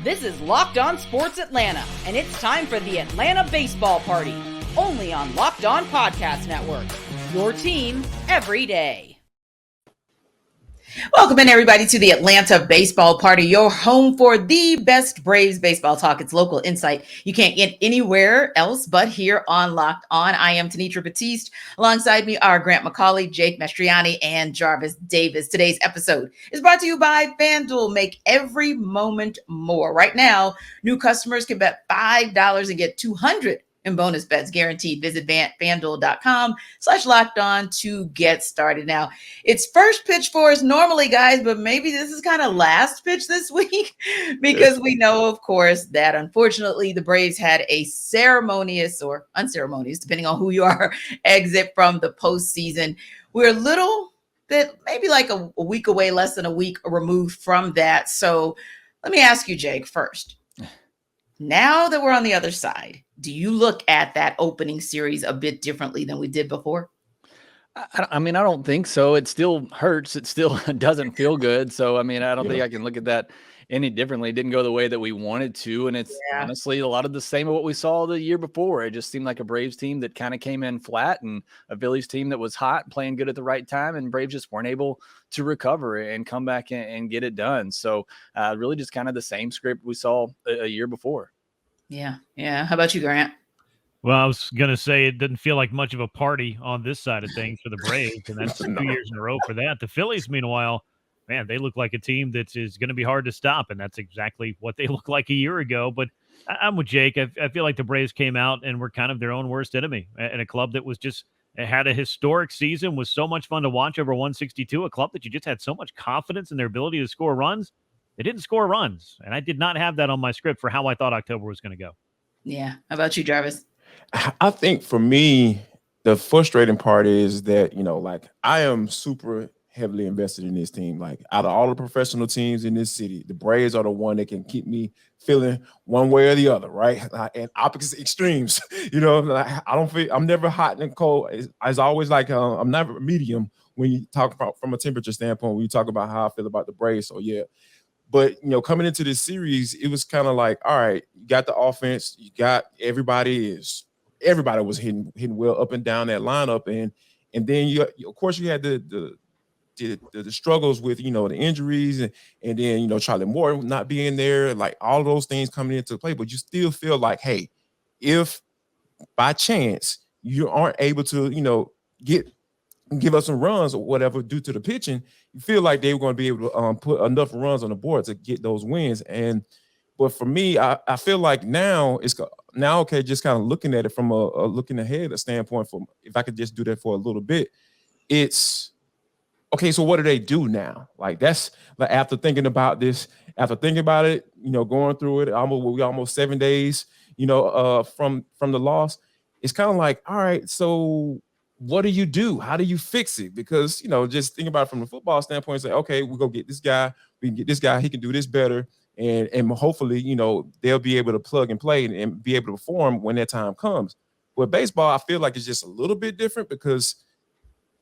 This is Locked On Sports Atlanta, and it's time for the Atlanta Baseball Party, only on Locked On Podcast Network. Your team every day. Welcome in, everybody, to the Atlanta Baseball Party, your home for the best Braves baseball talk. It's local insight you can't get anywhere else but here on Locked On. I am Tenitra Batiste. Alongside me are Grant McCauley, Jake Mastriani, and Jarvis Davis. Today's episode is brought to you by FanDuel. Make every moment more. Right now, new customers can bet $5 and get $200 in bonus bets guaranteed. Visit FanDuel.com/locked-on to get started. Now, it's first pitch for us normally, guys, but maybe this is kind of last pitch this week because we know, of course, that unfortunately the Braves had a ceremonious or unceremonious, depending on who you are, exit from the postseason. We're a little bit, maybe like a week away, less than a week removed from that. So let me ask you, Jake, first. Now that we're on the other side, do you look at that opening series a bit differently than we did before? I mean, I don't think so. It still hurts. It still doesn't feel good. So, I mean, I don't think I can look at that any differently. It didn't go the way that we wanted to. And it's honestly a lot of the same of what we saw the year before. It just seemed like a Braves team that kind of came in flat and a Phillies team that was hot, playing good at the right time. And Braves just weren't able to recover and come back and get it done. So really just kind of the same script we saw a year before. Yeah. How about you, Grant? Well, I was going to say it didn't feel like much of a party on this side of things for the Braves, and that's 2 years in a row for that. The Phillies, meanwhile, man, they look like a team that is going to be hard to stop, and that's exactly what they looked like a year ago. But I'm with Jake. I feel like the Braves came out and were kind of their own worst enemy, and a club that was just had a historic season, was so much fun to watch over 162, a club that you just had so much confidence in their ability to score runs. They didn't score runs, and I did not have that on my script for how I thought October was going to go. Yeah. How about you, Jarvis? I think for me, the frustrating part is that, like I am super heavily invested in this team. Like out of all the professional teams in this city, the Braves are the one that can keep me feeling one way or the other, right? And opposite extremes, I don't feel, I'm never hot and cold. It's always like I'm never medium when you talk about from a temperature standpoint, when you talk about how I feel about the Braves. So yeah. But, coming into this series, it was kind of like, all right, you got the offense, you got everybody was hitting well up and down that lineup. And then you of course you had the struggles with, the injuries and then, Charlie Morton not being there, like all those things coming into play. But you still feel like, hey, if by chance you aren't able to, give us some runs or whatever due to the pitching, you feel like they were going to be able to put enough runs on the board to get those wins. But for me, I feel like now okay, just kind of looking at it from a looking ahead a standpoint, from if I could just do that for a little bit, it's okay. So what do they do now? Like that's like after thinking about it, going through it, almost 7 days, from the loss, it's kind of like, all right, so what do you do? How do you fix it? Because, just think about it from the football standpoint, say, okay, we'll go get this guy. We can get this guy. He can do this better. And hopefully, they'll be able to plug and play and be able to perform when that time comes. With baseball, I feel like it's just a little bit different because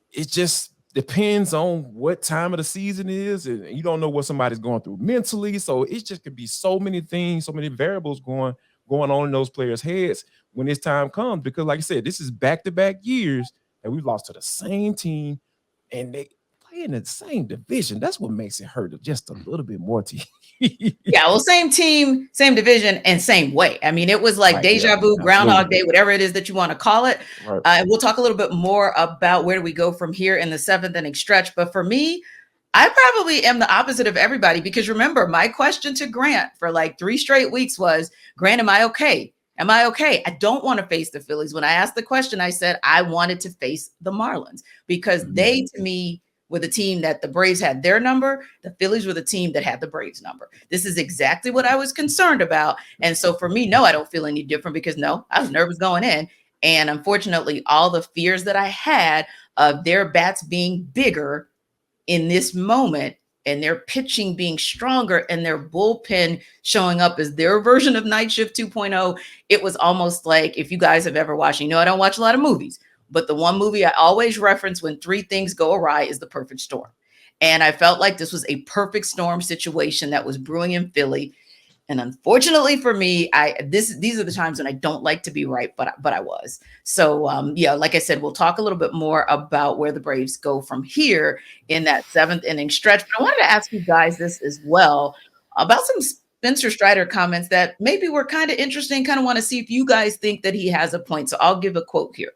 it just depends on what time of the season is. And you don't know what somebody's going through mentally. So it just could be so many things, so many variables going on in those players' heads when this time comes. Because like I said, this is back-to-back years that we've lost to the same team, and they play in the same division. That's what makes it hurt just a little bit more to you. Yeah, well, same team, same division, and same way. I mean, it was like deja vu, Groundhog Day, whatever it is that you want to call it. Right. We'll talk a little bit more about where do we go from here in the seventh inning stretch. But for me, I probably am the opposite of everybody because remember, my question to Grant for like 3 straight weeks was, Grant, am I okay? Am I okay? I don't want to face the Phillies. When I asked the question, I said I wanted to face the Marlins because they, to me, were the team that the Braves had their number. The Phillies were the team that had the Braves number. This is exactly what I was concerned about. And so for me, no, I don't feel any different because no, I was nervous going in. And unfortunately, all the fears that I had of their bats being bigger in this moment and their pitching being stronger and their bullpen showing up as their version of Night Shift 2.0, it was almost like, if you guys have ever watched, I don't watch a lot of movies, but the one movie I always reference when 3 things go awry is The Perfect Storm. And I felt like this was a perfect storm situation that was brewing in Philly. And unfortunately for me, these are the times when I don't like to be right, but I was. So like I said, we'll talk a little bit more about where the Braves go from here in that 7th inning stretch. But I wanted to ask you guys this as well about some Spencer Strider comments that maybe were kind of interesting. Kind of want to see if you guys think that he has a point. So I'll give a quote here.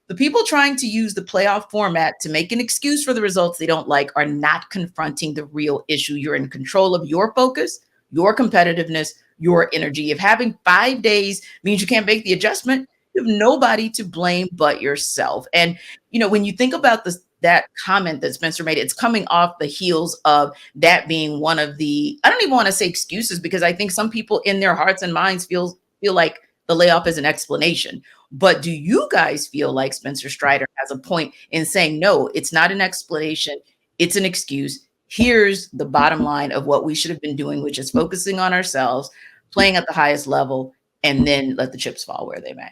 The people trying to use the playoff format to make an excuse for the results they don't like are not confronting the real issue. You're in control of your focus, your competitiveness, your energy. If having 5 days means you can't make the adjustment, you have nobody to blame but yourself. And, when you think about that comment that Spencer made, it's coming off the heels of that being one of the, I don't even want to say excuses, because I think some people in their hearts and minds feel like the layoff is an explanation. But do you guys feel like Spencer Strider has a point in saying, no, it's not an explanation, it's an excuse? Here's the bottom line of what we should have been doing, which is focusing on ourselves, playing at the highest level, and then let the chips fall where they may.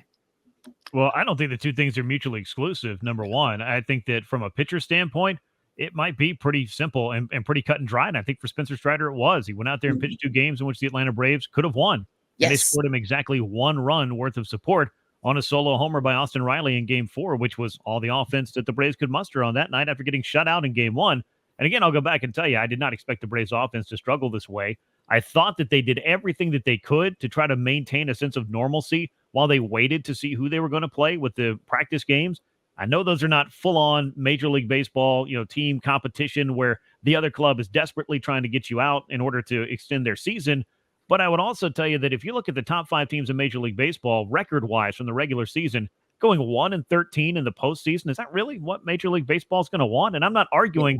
Well, I don't think the two things are mutually exclusive. Number one, I think that from a pitcher standpoint, it might be pretty simple and pretty cut and dry. And I think for Spencer Strider, it was. He went out there and pitched 2 games in which the Atlanta Braves could have won. Yes. And they scored him exactly 1 run worth of support on a solo homer by Austin Riley in Game 4, which was all the offense that the Braves could muster on that night after getting shut out in Game 1. And again, I'll go back and tell you, I did not expect the Braves offense to struggle this way. I thought that they did everything that they could to try to maintain a sense of normalcy while they waited to see who they were going to play with the practice games. I know those are not full-on Major League Baseball, team competition where the other club is desperately trying to get you out in order to extend their season. But I would also tell you that if you look at the top 5 teams in Major League Baseball, record-wise from the regular season, going 1-13 in the postseason, is that really what Major League Baseball is going to want? And I'm not arguing,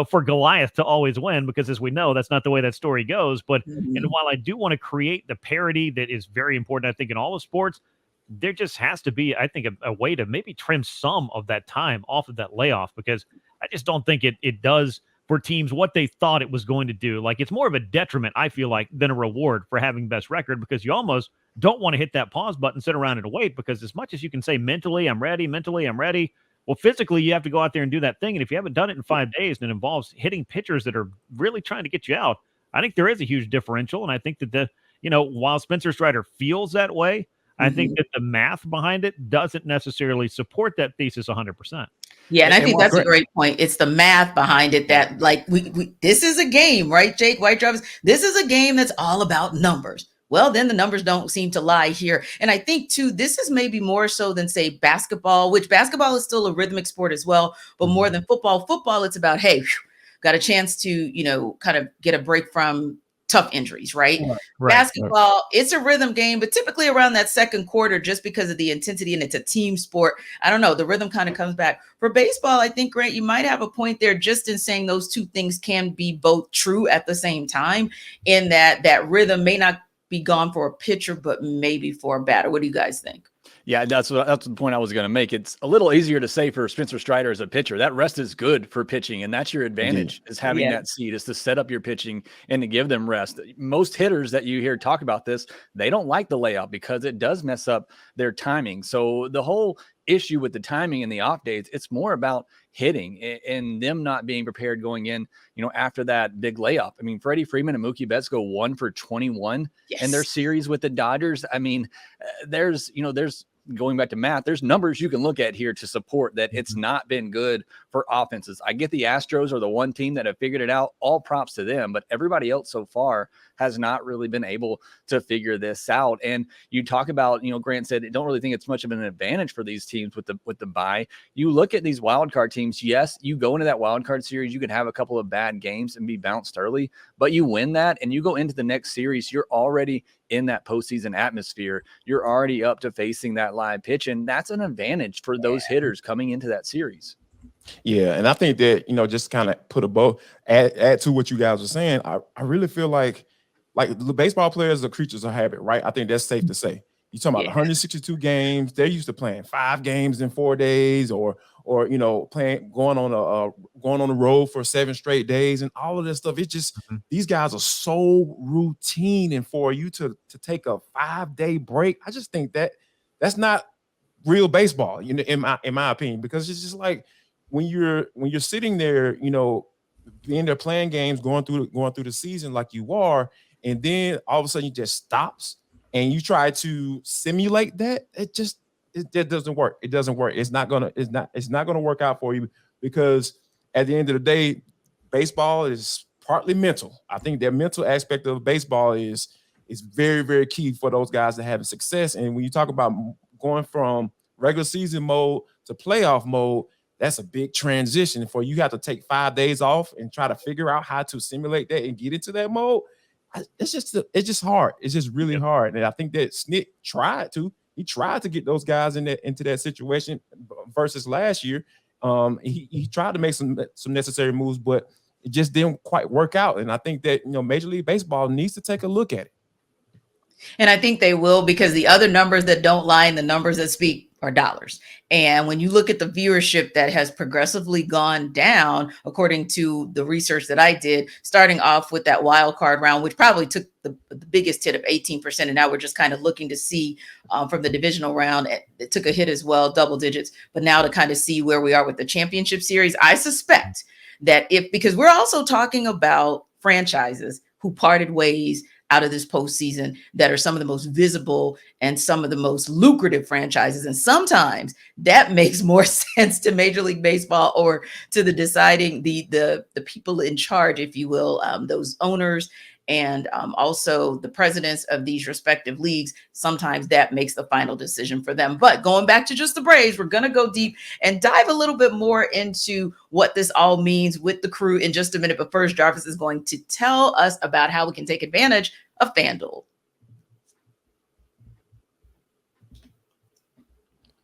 for Goliath to always win, because as we know, that's not the way that story goes. But and while I do want to create the parity that is very important, I think, in all of sports, there just has to be, I think, a way to maybe trim some of that time off of that layoff, because I just don't think it does for teams what they thought it was going to do. Like, it's more of a detriment, I feel like, than a reward for having best record, because you almost don't want to hit that pause button, sit around and wait, because as much as you can say mentally I'm ready, well, physically you have to go out there and do that thing. And if you haven't done it in 5 days and it involves hitting pitchers that are really trying to get you out, I think there is a huge differential. And I think that while Spencer Strider feels that way, I think that the math behind it doesn't necessarily support that thesis 100%. Yeah, and I think that's a great point. It's the math behind it that, like, we this is a game, right, Jake, White Jarvis? This is a game that's all about numbers. Well, then the numbers don't seem to lie here. And I think, too, this is maybe more so than, say, basketball, which basketball is still a rhythmic sport as well, but more than football. Football, it's about, hey, got a chance to, kind of get a break from tough injuries, right? Basketball, it's a rhythm game, but typically around that second quarter, just because of the intensity and it's a team sport, I don't know, the rhythm kind of comes back. For baseball, I think, Grant, you might have a point there just in saying those two things can be both true at the same time, in that rhythm may not be gone for a pitcher, but maybe for a batter. What do you guys think? Yeah, that's the point I was going to make. It's a little easier to say for Spencer Strider as a pitcher. That rest is good for pitching, and that's your advantage, is having that seat, is to set up your pitching and to give them rest. Most hitters that you hear talk about this, they don't like the layout because it does mess up their timing. So the whole issue with the timing and the off days, it's more about hitting and them not being prepared going in, after that big layoff. I mean, Freddie Freeman and Mookie Betts go 1 for 21 in their series with the Dodgers. I mean, there's going back to math, there's numbers you can look at here to support that it's not been good for offenses. I get the Astros are the one team that have figured it out. All props to them, but everybody else so far has not really been able to figure this out. And you talk about, Grant said, I don't really think it's much of an advantage for these teams with the bye. You look at these wild card teams. Yes, you go into that wild card series, you can have a couple of bad games and be bounced early, but you win that and you go into the next series, you're already in that postseason atmosphere. You're already up to facing that live pitch, and that's an advantage for those hitters coming into that series. Yeah, and I think that, just kind of put a bow, add to what you guys were saying. I really feel like the baseball players are creatures of habit, right? I think that's safe to say. You're talking about 162 games. They're used to playing 5 games in 4 days, or playing, going on the road for 7 straight days, and all of this stuff. It's just these guys are so routine, and for you to take a 5-day break, I just think that's not real baseball, in my opinion, because it's just like when you're sitting there, being there playing games, going through the season like you are, and then all of a sudden you just stops and you try to simulate that, it doesn't work. It doesn't work. It's not gonna work out for you, because at the end of the day, baseball is partly mental. I think that mental aspect of baseball is very, very key for those guys that have success. And when you talk about going from regular season mode to playoff mode, that's a big transition. For you have to take 5 days off and try to figure out how to simulate that and get into that mode. It's just hard. It's just really hard. And I think that Snit tried to get those guys into that situation versus last year. He tried to make some necessary moves, but it just didn't quite work out. And I think that, Major League Baseball needs to take a look at it. And I think they will, because the other numbers that don't lie and the numbers that speak are dollars. And when you look at the viewership that has progressively gone down, according to the research that I did, starting off with that wild card round, which probably took the biggest hit of 18%. And now we're just kind of looking to see from the divisional round, it took a hit as well, double digits. But now to kind of see where we are with the championship series, I suspect that because we're also talking about franchises who parted ways out of this postseason that are some of the most visible and some of the most lucrative franchises. And sometimes that makes more sense to Major League Baseball or to the deciding the people in charge, if you will, those owners and also the presidents of these respective leagues. Sometimes that makes the final decision for them. But going back to just the Braves, we're going to go deep and dive a little bit more into what this all means with the crew in just a minute. But first, Jarvis is going to tell us about how we can take advantage of FanDuel.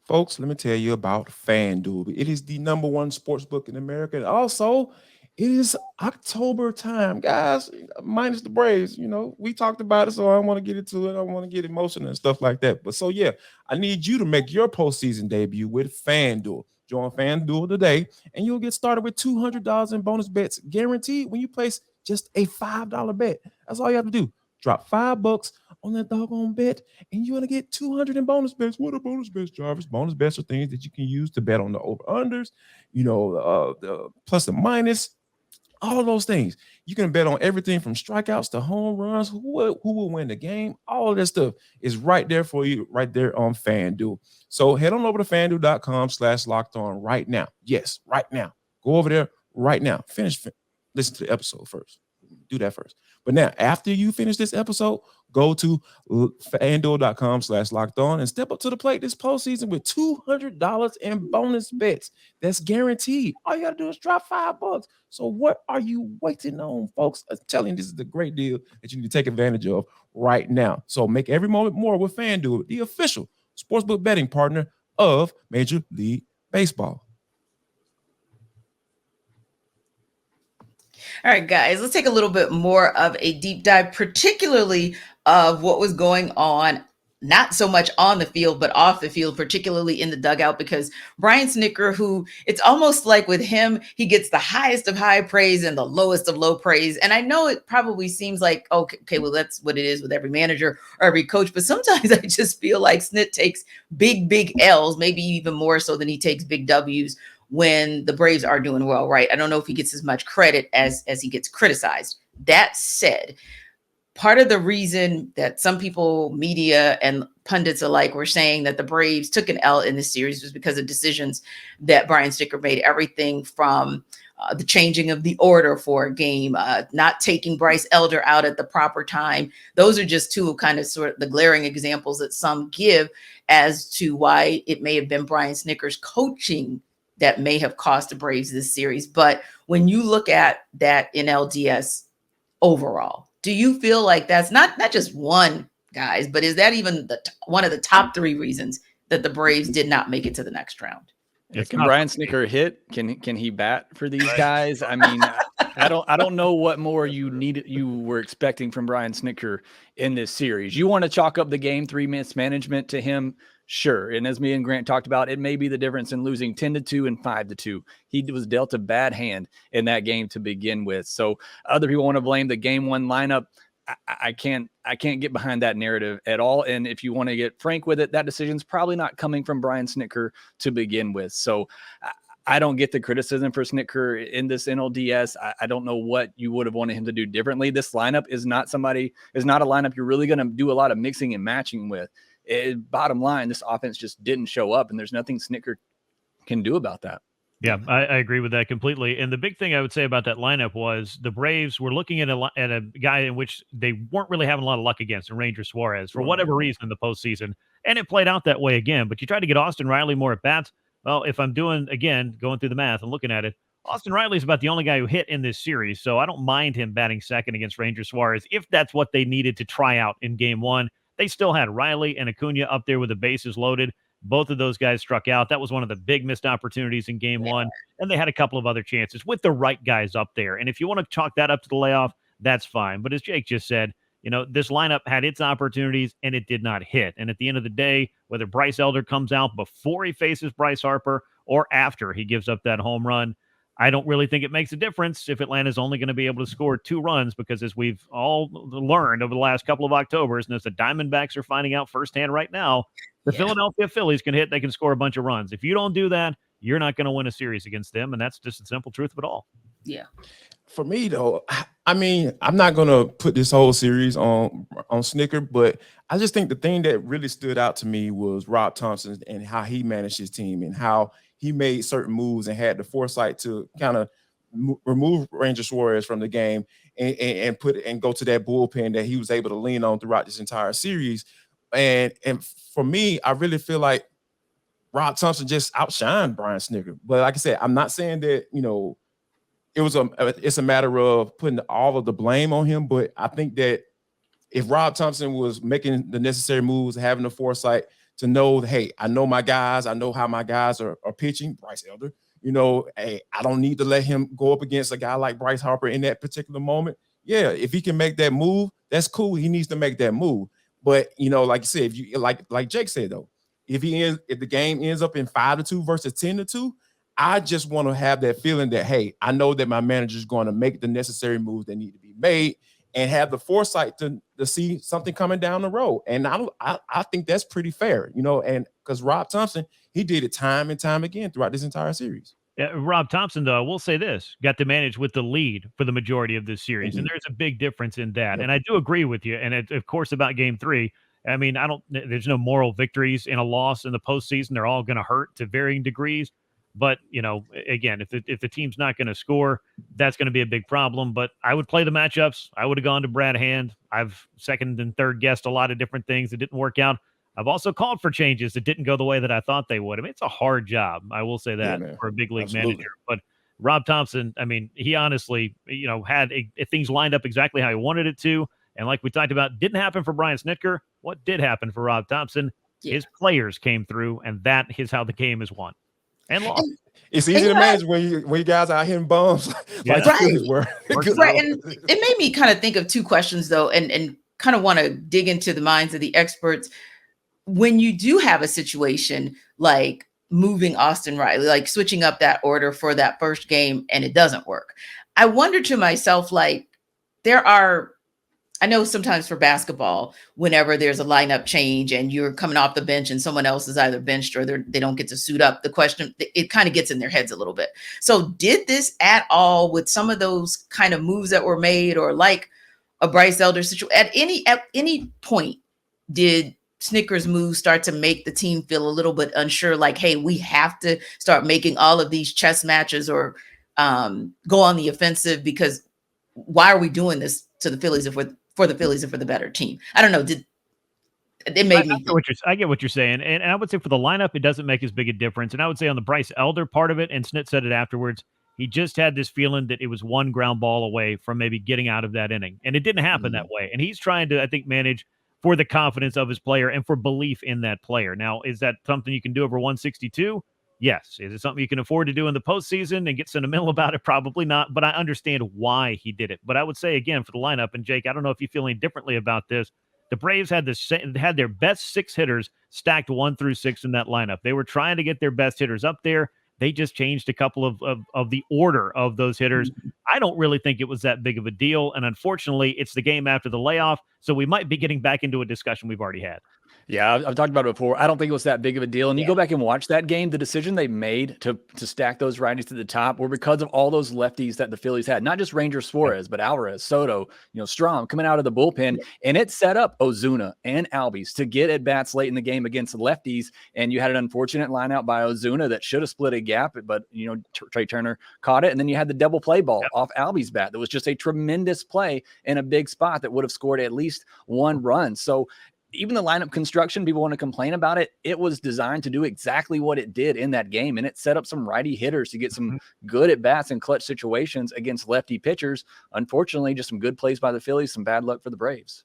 Folks, let me tell you about FanDuel. It is the #1 sports book in America. And also, it is October time, guys, minus the Braves. We talked about it, so I don't want to get into it. I don't want to get emotional and stuff like that. But so, yeah, I need you to make your postseason debut with FanDuel. Join FanDuel today, and you'll get started with $200 in bonus bets guaranteed when you place just a $5 bet. That's all you have to do. Drop $5 on that doggone bet, and you're going to get 200 in bonus bets. What are bonus bets, Jarvis? Bonus bets are things that you can use to bet on the over-unders, the plus and minus, all of those things. You can bet on everything from strikeouts to home runs, who will win the game. All of that stuff is right there for you, right there on FanDuel. So head on over to FanDuel.com/lockedon right now. Yes, right now. Go over there right now. Listen to the episode first. Do that first. But now, after you finish this episode, go to FanDuel.com/lockedon and step up to the plate this postseason with $200 in bonus bets. That's guaranteed. All you got to do is drop $5. So what are you waiting on, folks? I'm telling you, this is the great deal that you need to take advantage of right now. So make every moment more with FanDuel, the official sportsbook betting partner of Major League Baseball. All right, guys, let's take a little bit more of a deep dive, particularly of what was going on, not so much on the field, but off the field, particularly in the dugout, because Brian Snitker, who it's almost like with him, he gets the highest of high praise and the lowest of low praise. And I know it probably seems like, okay, well, that's what it is with every manager or every coach. But sometimes I just feel like Snit takes big L's, maybe even more so than he takes big W's when the Braves are doing well, right? I don't know if he gets as much credit as he gets criticized. That said, part of the reason that some people, media and pundits alike, were saying that the Braves took an L in this series was because of decisions that Brian Snitker made. Everything from the changing of the order for a game, not taking Bryce Elder out at the proper time. Those are just two of kind of sort of the glaring examples that some give as to why it may have been Brian Snitker's coaching that may have cost the Braves this series. But when you look at that in LDS overall, do you feel like that's not just one, guys, but is that even one of the top 3 reasons that the Braves did not make it to the next round? Yeah, can Brian Snitker hit? Can he bat for these guys? I mean, I don't know what more you were expecting from Brian Snitker in this series. You want to chalk up the game 3 mismanagement to him? Sure. And as me and Grant talked about, it may be the difference in losing 10-2 and 5-2. He was dealt a bad hand in that game to begin with. So other people want to blame the game 1 lineup. I can't get behind that narrative at all. And if you want to get frank with it, that decision's probably not coming from Brian Snitker to begin with. So I don't get the criticism for Snitker in this NLDS. I don't know what you would have wanted him to do differently. This lineup is not a lineup you're really going to do a lot of mixing and matching with. Bottom line, this offense just didn't show up, and there's nothing Snitker can do about that. Yeah, I agree with that completely. And the big thing I would say about that lineup was the Braves were looking at a guy in which they weren't really having a lot of luck against, in Ranger Suarez, for whatever reason in the postseason. And it played out that way again. But you try to get Austin Riley more at bats. Well, if I'm going through the math and looking at it, Austin Riley's about the only guy who hit in this series. So I don't mind him batting second against Ranger Suarez if that's what they needed to try out in game one. They still had Riley and Acuna up there with the bases loaded. Both of those guys struck out. That was one of the big missed opportunities in game one. And they had a couple of other chances with the right guys up there. And if you want to chalk that up to the layoff, that's fine. But as Jake just said, this lineup had its opportunities and it did not hit. And at the end of the day, whether Bryce Elder comes out before he faces Bryce Harper or after he gives up that home run, I don't really think it makes a difference if Atlanta's only going to be able to score 2 runs, because as we've all learned over the last couple of Octobers, and as the Diamondbacks are finding out firsthand right now, the Philadelphia Phillies they can score a bunch of runs. If you don't do that, you're not going to win a series against them. And that's just the simple truth of it all. Yeah. For me, though, I mean, I'm not going to put this whole series on Snitker, but I just think the thing that really stood out to me was Rob Thompson and how he managed his team and how he made certain moves and had the foresight to kind of remove Ranger Suarez from the game and go to that bullpen that he was able to lean on throughout this entire series. And for me, I really feel like Rob Thompson just outshined Brian Snitker. But like I said, I'm not saying that, it's a matter of putting all of the blame on him. But I think that if Rob Thompson was making the necessary moves, having the foresight to know, hey, I know my guys, I know how my guys are pitching, Bryce Elder, hey, I don't need to let him go up against a guy like Bryce Harper in that particular moment. Yeah, if he can make that move, that's cool. He needs to make that move. But like you said, if you like Jake said though, if the game ends up in 5-2 versus 10-2, I just want to have that feeling that, hey, I know that my manager is going to make the necessary moves that need to be made and have the foresight to see something coming down the road. And I think that's pretty fair, and because Rob Thompson, he did it time and time again throughout this entire series. Yeah, Rob Thompson, though, I will say this, got to manage with the lead for the majority of this series. And there's a big difference in that. Yep. And I do agree with you. And of course, about game 3, I mean, there's no moral victories in a loss in the postseason. They're all going to hurt to varying degrees. But, again, if the team's not going to score, that's going to be a big problem. But I would play the matchups. I would have gone to Brad Hand. I've second and third guessed a lot of different things that didn't work out. I've also called for changes that didn't go the way that I thought they would. I mean, it's a hard job. I will say that for a big league manager. But Rob Thompson, I mean, he honestly, had things lined up exactly how he wanted it to. And like we talked about, didn't happen for Brian Snitker. What did happen for Rob Thompson? His players came through, and that is how the game is won and lost. It's easy to manage when you guys are hitting bombs like right. Right. And it made me kind of think of 2 questions, though, and kind of want to dig into the minds of the experts. When you do have a situation like moving Austin Riley, like switching up that order for that first game and it doesn't work, I wonder to myself, like, I know sometimes for basketball, whenever there's a lineup change and you're coming off the bench and someone else is either benched or they don't get to suit up, the question, it kind of gets in their heads a little bit. So did this at all with some of those kind of moves that were made, or like a Bryce Elder situation, at any point, did Snitker's moves start to make the team feel a little bit unsure, like, hey, we have to start making all of these chess matches or go on the offensive, because why are we doing this to the Phillies if we're for the Phillies and for the better team? I don't know. I get what you're saying. And I would say for the lineup, it doesn't make as big a difference. And I would say on the Bryce Elder part of it, and Snit said it afterwards, he just had this feeling that it was one ground ball away from maybe getting out of that inning. And it didn't happen that way. And he's trying to, I think, manage for the confidence of his player and for belief in that player. Now, is that something you can do over 162? Yes. Is it something you can afford to do in the postseason and get sentimental about it? Probably not, but I understand why he did it. But I would say, again, for the lineup, and Jake, I don't know if you feel any differently about this, the Braves had their best 6 hitters stacked 1 through 6 in that lineup. They were trying to get their best hitters up there. They just changed a couple of the order of those hitters. I don't really think it was that big of a deal. And unfortunately, it's the game after the layoff. So we might be getting back into a discussion we've already had. Yeah, I've talked about it before. I don't think it was that big of a deal. And you go back and watch that game, the decision they made to stack those righties to the top were because of all those lefties that the Phillies had. Not just Ranger Suarez, but Alvarez, Soto, Strom coming out of the bullpen. And it set up Ozuna and Albies to get at bats late in the game against the lefties. And you had an unfortunate line out by Ozuna that should have split a gap, but Trey Turner caught it. And then you had the double play ball off Albies' bat. That was just a tremendous play in a big spot that would have scored at least one run. So even the lineup construction, people want to complain about it. It was designed to do exactly what it did in that game. And it set up some righty hitters to get some good at bats in clutch situations against lefty pitchers. Unfortunately, just some good plays by the Phillies, some bad luck for the Braves.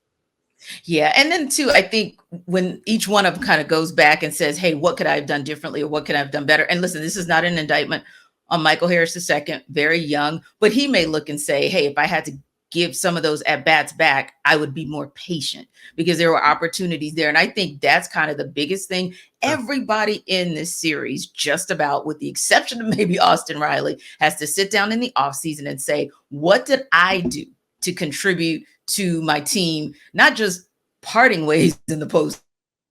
Yeah. And then too, I think when each one of them kind of goes back and says, hey, what could I have done differently? Or what could I have done better? And listen, this is not an indictment on Michael Harris II, very young, but he may look and say, hey, if I had to give some of those at bats back, I would be more patient because there were opportunities there. And I think that's kind of the biggest thing. Everybody in this series, just about with the exception of maybe Austin Riley, has to sit down in the offseason and say, what did I do to contribute to my team? Not just parting ways in the post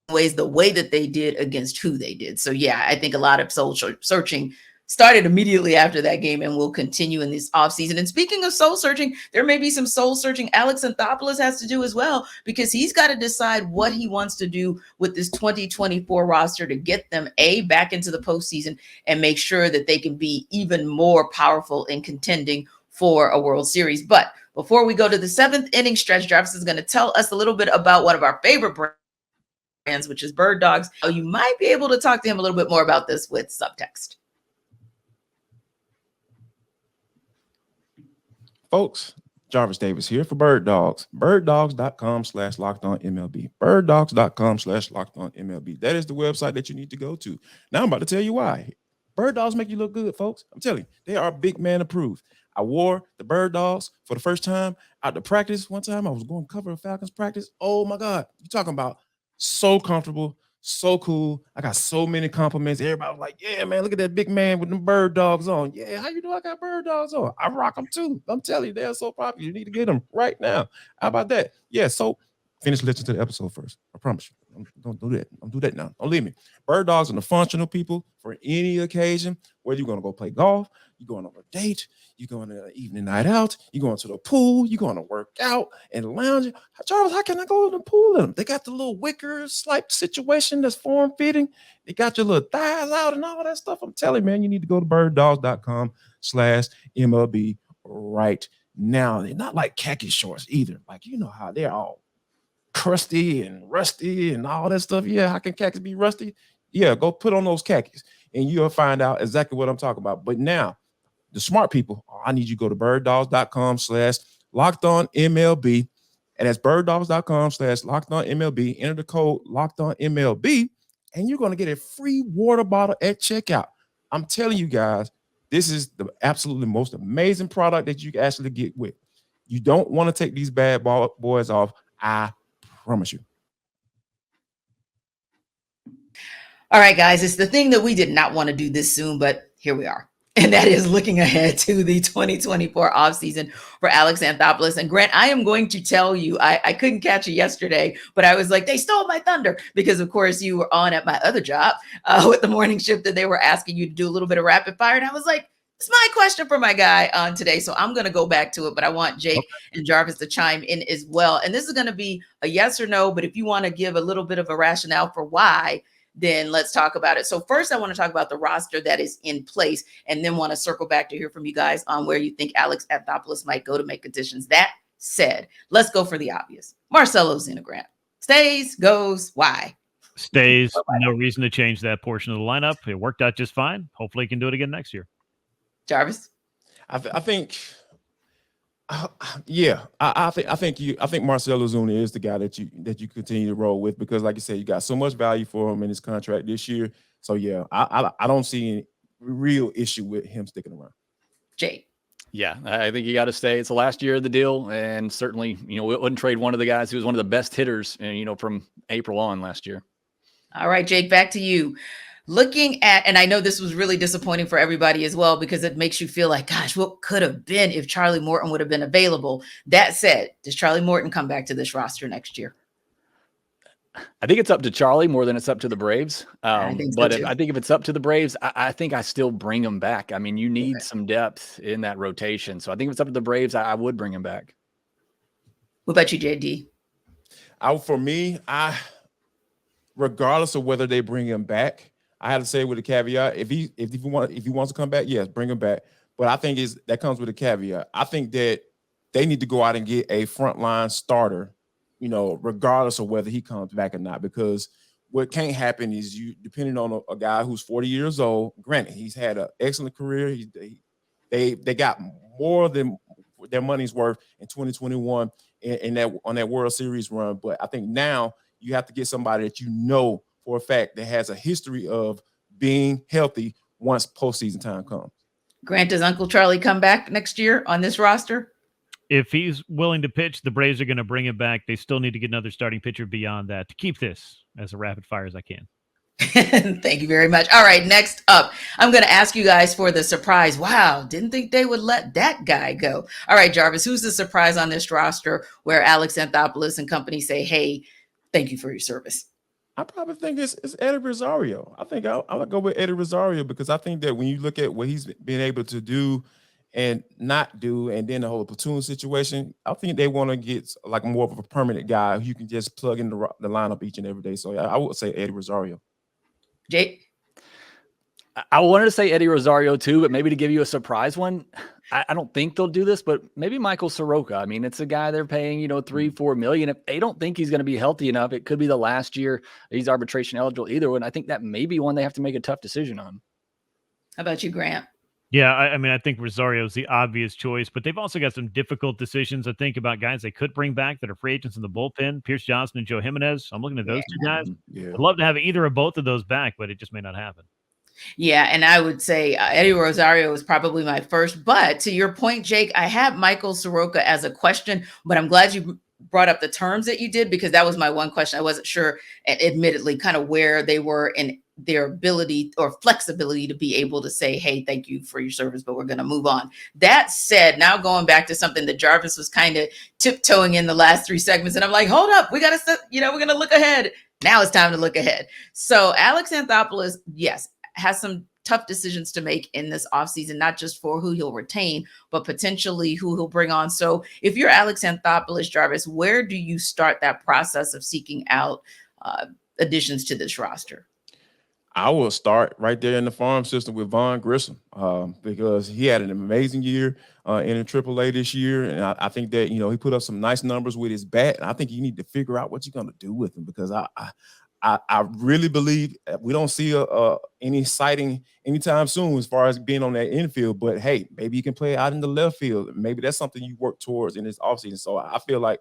ways, the way that they did against who they did. So yeah, I think a lot of soul searching started immediately after that game and will continue in this offseason. And speaking of soul searching, there may be some soul searching Alex Anthopoulos has to do as well, because he's got to decide what he wants to do with this 2024 roster to get them back into the postseason and make sure that they can be even more powerful in contending for a World Series. But before we go to the 7th inning stretch, Jarvis is going to tell us a little bit about one of our favorite brands, which is Bird Dogs. You might be able to talk to him a little bit more about this with subtext. Folks, Jarvis Davis here for Bird Dogs. Birddogs.com/lockedonmlb. Birddogs.com/lockedonmlb. That is the website that you need to go to. Now I'm about to tell you why. Bird Dogs make you look good, folks. I'm telling you, they are big man approved. I wore the Bird Dogs for the first time out to practice. One time I was going to cover a Falcons practice. Oh my God. You're talking about so comfortable, so cool. I got so many compliments. Everybody was like, yeah, man, look at that big man with them Bird Dogs on. Yeah, how you know I got Bird Dogs on? I rock them too. I'm telling you, they're so popular. You need to get them right now. How about that? Yeah, so finish listening to the episode first. I promise you. Don't do that. Don't do that now. Don't leave me. Bird Dogs are the functional people for any occasion, whether you're going to go play golf, you're going on a date, you're going to an evening night out, you're going to the pool, you're going to work out and lounge. Jarvis, how can I go to the pool in them? They got the little wicker slight situation that's form-fitting. They got your little thighs out and all that stuff. I'm telling you, man, you need to go to birddogs.com/MLB right now. They're not like khaki shorts either. Like, you know how they're all crusty and rusty and all that stuff. Yeah, how can khakis be rusty? Yeah, go put on those khakis and you'll find out exactly what I'm talking about. But now, the smart people, I need you to go to birddogs.com/lockedonmlb, and that's birddogs.com/lockedonmlb. Enter the code lockedonmlb, and you're going to get a free water bottle at checkout. I'm telling you guys, this is the absolutely most amazing product that you can actually get with. You don't want to take these bad boys off. I promise you. All right, guys, it's the thing that we did not want to do this soon, but here we are. And that is looking ahead to the 2024 offseason for Alex Anthopoulos. And Grant, I am going to tell you, I couldn't catch you yesterday, but I was like, they stole my thunder because, of course, you were on at my other job with the morning shift and they were asking you to do a little bit of rapid fire. And I was like, it's my question for my guy on today. So I'm going to go back to it, but I want Jake and Jarvis to chime in as well. And this is going to be a yes or no, but if you want to give a little bit of a rationale for why, then let's talk about it. So first, I want to talk about the roster that is in place and then want to circle back to hear from you guys on where you think Alex Anthopoulos might go to make additions. That said, let's go for the obvious. Marcell Ozuna, Grant. Stays, goes, why? Stays. No reason to change that portion of the lineup. It worked out just fine. Hopefully he can do it again next year. Jarvis? I think I think Marcell Ozuna is the guy that you continue to roll with because, like you said, you got so much value for him in his contract this year. So yeah, I don't see any real issue with him sticking around. Jay. Yeah, I think you got to stay. It's the last year of the deal, and certainly, we wouldn't trade one of the guys who was one of the best hitters, from April on last year. All right, Jake, back to you. Looking at, and I know this was really disappointing for everybody as well, because it makes you feel like, gosh, what could have been if Charlie Morton would have been available? That said, does Charlie Morton come back to this roster next year? I think it's up to Charlie more than it's up to the Braves. I think so But too. I think if it's up to the Braves, I think I still bring him back. I mean, you need some depth in that rotation. So I think if it's up to the Braves, I would bring him back. What about you, JD? For me, regardless of whether they bring him back, I had to say with a caveat, if he wants to come back, yes, bring him back. But I think that comes with a caveat. I think that they need to go out and get a frontline starter, regardless of whether he comes back or not, because what can't happen is you depending on a guy who's 40 years old. Granted, he's had an excellent career. They got more than their money's worth in 2021 on that World Series run. But I think now you have to get somebody that for a fact that has a history of being healthy once postseason time comes. Grant, does Uncle Charlie come back next year on this roster? If he's willing to pitch, the Braves are going to bring him back. They still need to get another starting pitcher beyond that to keep this as a rapid fire as I can. Thank you very much. All right, next up, I'm going to ask you guys for the surprise. Wow, didn't think they would let that guy go. All right, Jarvis, who's the surprise on this roster where Alex Anthopoulos and company say, hey, thank you for your service? I probably think it's Eddie Rosario. I think I would go with Eddie Rosario because I think that when you look at what he's been able to do and not do, and then the whole platoon situation, I think they want to get like more of a permanent guy who you can just plug in the lineup each and every day. So I would say Eddie Rosario. Jake? I wanted to say Eddie Rosario too, but maybe to give you a surprise one, I don't think they'll do this, but maybe Michael Soroka. I mean, it's a guy they're paying, $3-4 million. If they don't think he's going to be healthy enough, it could be the last year he's arbitration eligible either one. I think that may be one they have to make a tough decision on. How about you, Grant? Yeah, I mean, I think Rosario is the obvious choice, but they've also got some difficult decisions. I think about guys they could bring back that are free agents in the bullpen, Pierce Johnson and Joe Jimenez. I'm looking at those two guys. Yeah. I'd love to have either or both of those back, but it just may not happen. Yeah, and I would say Eddie Rosario is probably my first. But to your point, Jake, I have Michael Soroka as a question, but I'm glad you brought up the terms that you did because that was my one question. I wasn't sure, admittedly, kind of where they were in their ability or flexibility to be able to say, hey, thank you for your service, but we're going to move on. That said, now going back to something that Jarvis was kind of tiptoeing in the last 3 segments, and I'm like, hold up, we got to, we're going to look ahead. Now it's time to look ahead. So Alex Anthopoulos, yes, has some tough decisions to make in this offseason, not just for who he'll retain, but potentially who he'll bring on. So if you're Alex Anthopoulos, Jarvis, where do you start that process of seeking out additions to this roster? I will start right there in the farm system with Vaughn Grissom because he had an amazing year in the AAA this year. And I think that, he put up some nice numbers with his bat. And I think you need to figure out what you're going to do with him because I really believe we don't see any sighting anytime soon as far as being on that infield. But, hey, maybe you can play out in the left field. Maybe that's something you work towards in this offseason. So I feel like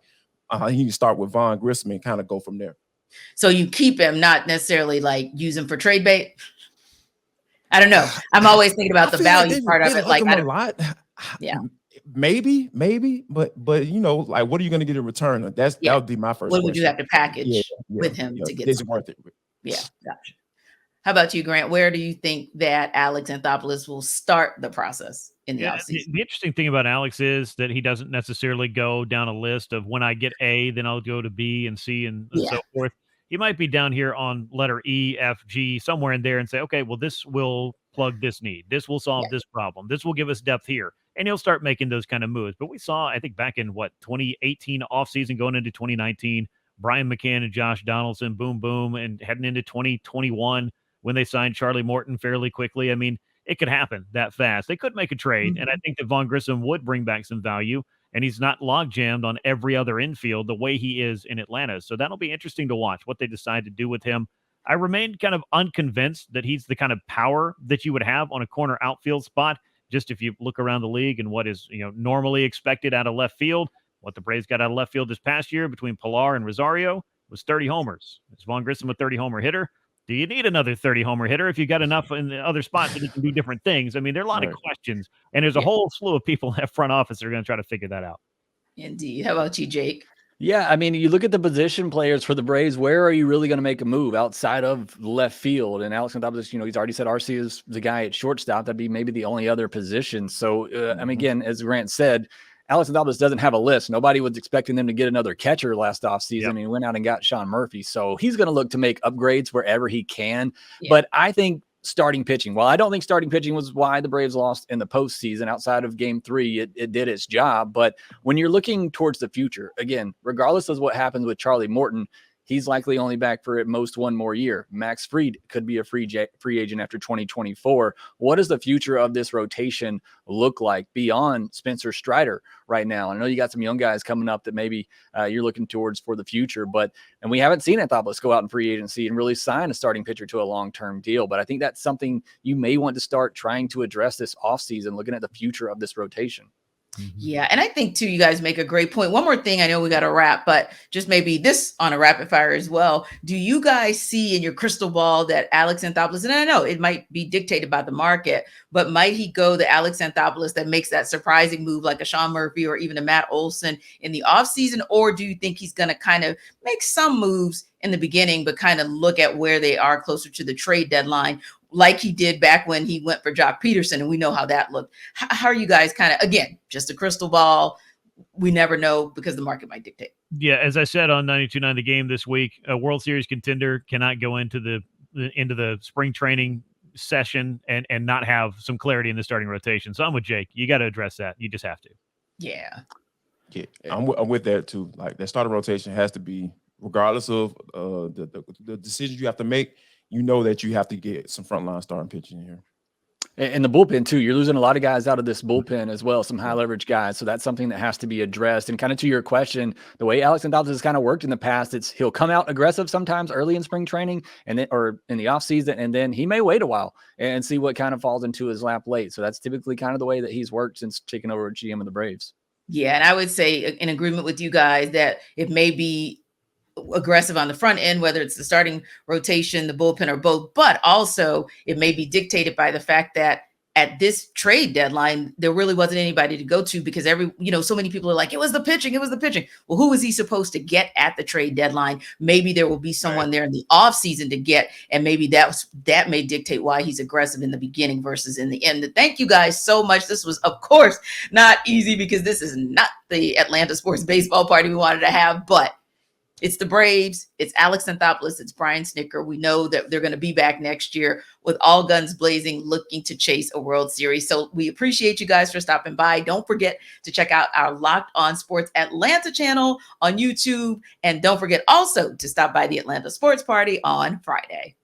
you need to start with Vaughn Grissom and kind of go from there. So you keep him, not necessarily like use him for trade bait. I don't know. I'm always thinking about the value part of it. Like a lot. Yeah. Maybe, but like what are you going to get in return? That would be my first. What would you have to package with him to get? Is it worth it? Yeah, gotcha. How about you, Grant? Where do you think that Alex Anthopoulos will start the process in the offseason? The interesting thing about Alex is that he doesn't necessarily go down a list of when I get A, then I'll go to B and C and so forth. He might be down here on letter E, F, G, somewhere in there and say, okay, well, this will plug this need. This will solve this problem. This will give us depth here. And he'll start making those kind of moves. But we saw, I think, back in 2018 offseason going into 2019, Brian McCann and Josh Donaldson, boom, boom, and heading into 2021 when they signed Charlie Morton fairly quickly. I mean, it could happen that fast. They could make a trade. And I think that Vaughn Grissom would bring back some value. And he's not log jammed on every other infield the way he is in Atlanta. So that'll be interesting to watch what they decide to do with him. I remain kind of unconvinced that he's the kind of power that you would have on a corner outfield spot. Just if you look around the league and what is normally expected out of left field, what the Braves got out of left field this past year between Pilar and Rosario was 30 homers. Is Vaughn Grissom a 30-homer hitter? Do you need another 30-homer hitter if you got enough in the other spots that he can do different things? I mean, there are a lot of questions, and there's a whole slew of people in that front office that are going to try to figure that out. Indeed. How about you, Jake? Yeah, I mean, you look at the position players for the Braves, where are you really going to make a move outside of left field? And Alex Anthopoulos, he's already said RC is the guy at shortstop. That'd be maybe the only other position. So, I mean, again, as Grant said, Alex Anthopoulos doesn't have a list. Nobody was expecting them to get another catcher last offseason, and he went out and got Sean Murphy. So he's going to look to make upgrades wherever he can. Yeah. But I think starting pitching, well, I don't think starting pitching was why the Braves lost in the postseason. Outside of Game 3, it did its job. But when you're looking towards the future, again, regardless of what happens with Charlie Morton, he's likely only back for at most one more year. Max Fried could be a free agent after 2024. What does the future of this rotation look like beyond Spencer Strider right now? I know you got some young guys coming up that maybe you're looking towards for the future, and we haven't seen Anthopoulos go out in free agency and really sign a starting pitcher to a long-term deal. But I think that's something you may want to start trying to address this offseason, looking at the future of this rotation. Yeah. And I think too, you guys make a great point. One more thing, I know we got to wrap, but just maybe this on a rapid fire as well. Do you guys see in your crystal ball that Alex Anthopoulos, and I know it might be dictated by the market, but might he go the Alex Anthopoulos that makes that surprising move like a Sean Murphy or even a Matt Olson in the offseason? Or do you think he's going to kind of make some moves in the beginning, but kind of look at where they are closer to the trade deadline, like he did back when he went for Jock Peterson, and we know how that looked? How are you guys kind of, again, just a crystal ball? We never know because the market might dictate. Yeah, as I said on 92.9 The Game this week, a World Series contender cannot go into the spring training session and not have some clarity in the starting rotation. So I'm with Jake. You got to address that. You just have to. Yeah. Yeah, I'm with that too. Like that starting rotation has to be, regardless of the decisions you have to make, you know that you have to get some frontline starting pitching in here. And the bullpen too, you're losing a lot of guys out of this bullpen as well, some high leverage guys. So that's something that has to be addressed. And kind of to your question, the way Alex Anthopoulos has kind of worked in the past, he'll come out aggressive sometimes early in spring training and then, or in the offseason, and then he may wait a while and see what kind of falls into his lap late. So that's typically kind of the way that he's worked since taking over GM of the Braves. Yeah. And I would say in agreement with you guys that it may be aggressive on the front end, whether it's the starting rotation, the bullpen, or both, but also it may be dictated by the fact that at this trade deadline, there really wasn't anybody to go to because so many people are like, it was the pitching. Well, who was he supposed to get at the trade deadline? Maybe there will be someone there in the offseason to get, and maybe that may dictate why he's aggressive in the beginning versus in the end. Thank you guys so much. This was, of course, not easy because this is not the Atlanta Sports Baseball Party we wanted to have, but it's the Braves, it's Alex Anthopoulos, it's Brian Snitker. We know that they're going to be back next year with all guns blazing, looking to chase a World Series. So we appreciate you guys for stopping by. Don't forget to check out our Locked On Sports Atlanta channel on YouTube. And don't forget also to stop by the Atlanta Sports Party on Friday.